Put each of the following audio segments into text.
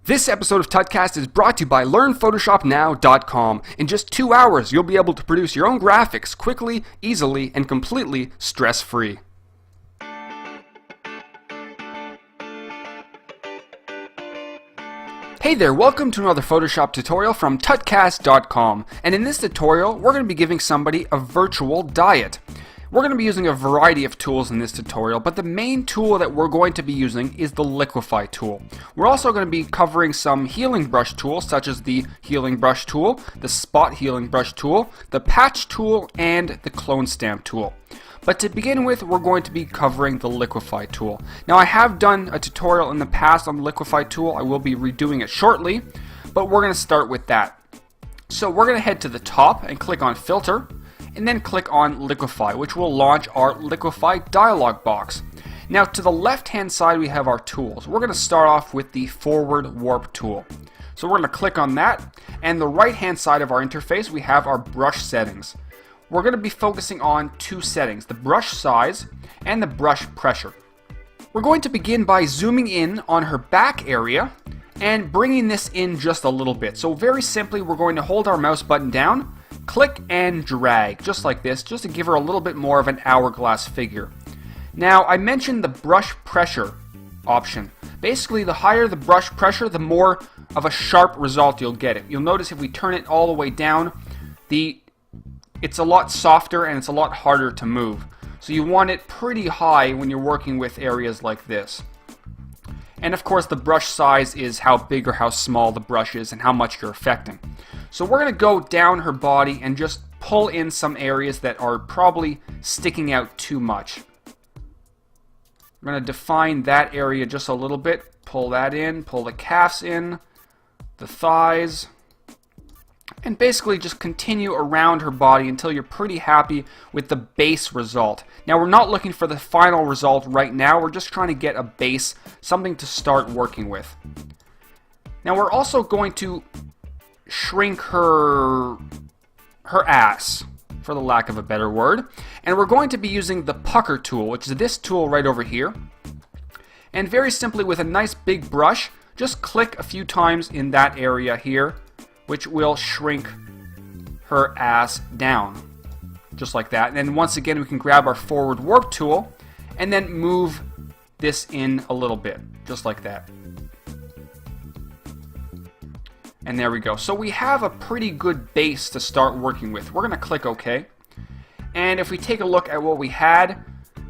This episode of Tutcast is brought to you by LearnPhotoshopNow.com. In just 2 hours, you'll be able to produce your own graphics quickly, easily, and completely stress-free. Hey there, welcome to another Photoshop tutorial from Tutcast.com. And in this tutorial, we're going to be giving somebody a virtual diet. We're going to be using a variety of tools in this tutorial, but the main tool that we're going to be using is the Liquify tool. We're also going to be covering some healing brush tools, such as the healing brush tool, the spot healing brush tool, the patch tool, and the clone stamp tool. But to begin with, we're going to be covering the Liquify tool. Now, I have done a tutorial in the past on the Liquify tool. I will be redoing it shortly, but we're going to start with that. So we're going to head to the top and click on Filter, and then click on Liquify, which will launch our Liquify dialog box. Now, to the left-hand side, we have our tools. We're going to start off with the Forward Warp tool. So we're going to click on that, and the right-hand side of our interface, we have our brush settings. We're going to be focusing on two settings, the brush size and the brush pressure. We're going to begin by zooming in on her back area and bringing this in just a little bit. So very simply, we're going to hold our mouse button down, click and drag, just like this, just to give her a little bit more of an hourglass figure. Now, I mentioned the brush pressure option. Basically, the higher the brush pressure, the more of a sharp result you'll get. You'll notice if we turn it all the way down, it's a lot softer and it's a lot harder to move. So you want it pretty high when you're working with areas like this. And of course, the brush size is how big or how small the brush is and how much you're affecting. So we're going to go down her body and just pull in some areas that are probably sticking out too much. I'm going to define that area just a little bit. Pull that in, pull the calves in, the thighs, and basically just continue around her body until you're pretty happy with the base result. Now, we're not looking for the final result right now. We're just trying to get a base, something to start working with. Now, we're also going to shrink her ass, for the lack of a better word, and we're going to be using the pucker tool, which is this tool right over here. And very simply, with a nice big brush, just click a few times in that area here, which will shrink her ass down, just like that. And then once again, we can grab our Forward Warp tool and then move this in a little bit, just like that. And there we go. So we have a pretty good base to start working with. We're going to click OK. And if we take a look at what we had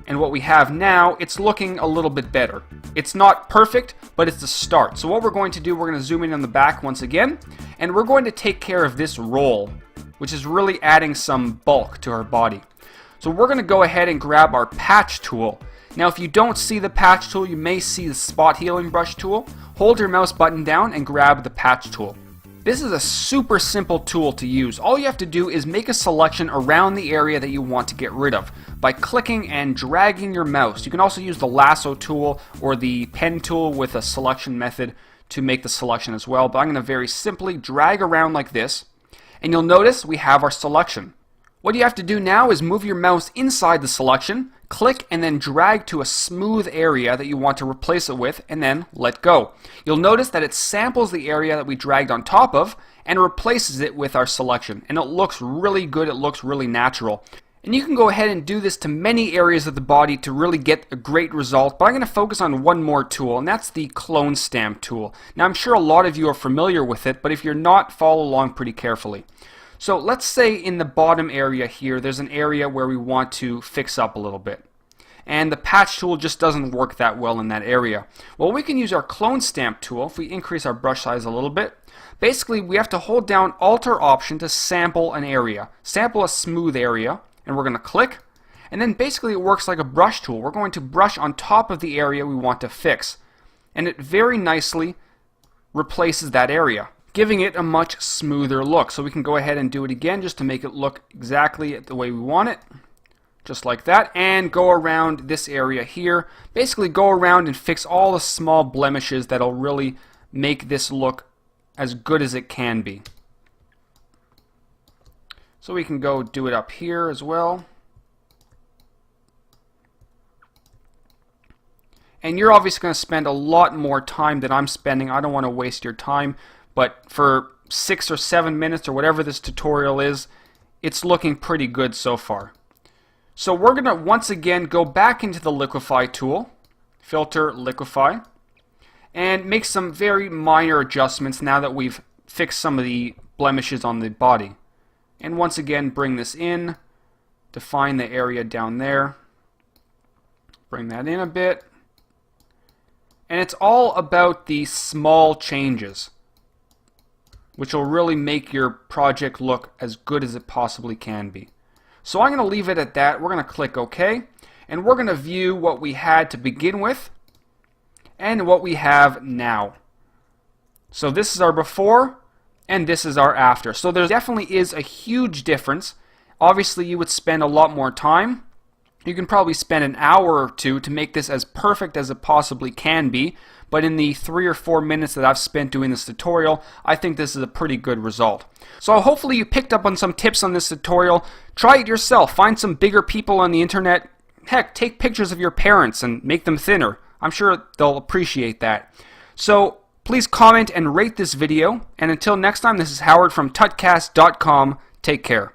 and what we have now, it's looking a little bit better. It's not perfect, but it's the start. So what we're going to do, we're going to zoom in on the back once again, and we're going to take care of this roll, which is really adding some bulk to her body. So we're going to go ahead and grab our patch tool. Now, if you don't see the patch tool, you may see the spot healing brush tool. Hold your mouse button down and grab the patch tool. This is a super simple tool to use. All you have to do is make a selection around the area that you want to get rid of by clicking and dragging your mouse. You can also use the lasso tool or the pen tool with a selection method to make the selection as well. But I'm going to very simply drag around like this, and you'll notice we have our selection. What you have to do now is move your mouse inside the selection, click and then drag to a smooth area that you want to replace it with, and then let go. You'll notice that it samples the area that we dragged on top of and replaces it with our selection. And it looks really good, it looks really natural. And you can go ahead and do this to many areas of the body to really get a great result, but I'm going to focus on one more tool, and that's the clone stamp tool. Now, I'm sure a lot of you are familiar with it, but if you're not, follow along pretty carefully. So let's say in the bottom area here, there's an area where we want to fix up a little bit. And the patch tool just doesn't work that well in that area. Well, we can use our clone stamp tool if we increase our brush size a little bit. Basically, we have to hold down Alt or Option to sample an area. Sample a smooth area, and we're going to click. And then basically it works like a brush tool. We're going to brush on top of the area we want to fix. And it very nicely replaces that area, giving it a much smoother look. So we can go ahead and do it again just to make it look exactly the way we want it. Just like that, and go around this area here. Basically go around and fix all the small blemishes that'll really make this look as good as it can be. So we can go do it up here as well. And you're obviously going to spend a lot more time than I'm spending. I don't want to waste your time, but for 6 or 7 minutes or whatever this tutorial is, it's looking pretty good so far. So we're going to once again go back into the Liquify tool, filter Liquify, and make some very minor adjustments now that we've fixed some of the blemishes on the body. And once again, bring this in, define the area down there, bring that in a bit. And it's all about the small changes, which will really make your project look as good as it possibly can be. So I'm going to leave it at that. We're going to click OK, and we're going to view what we had to begin with and what we have now. So this is our before, and this is our after. So there definitely is a huge difference. Obviously, you would spend a lot more time. You can probably spend an hour or two to make this as perfect as it possibly can be, but in the 3 or 4 minutes that I've spent doing this tutorial, I think this is a pretty good result. So hopefully you picked up on some tips on this tutorial. Try it yourself. Find some bigger people on the internet. Heck, take pictures of your parents and make them thinner. I'm sure they'll appreciate that. So please comment and rate this video, and until next time, this is Howard from Tutcast.com. Take care.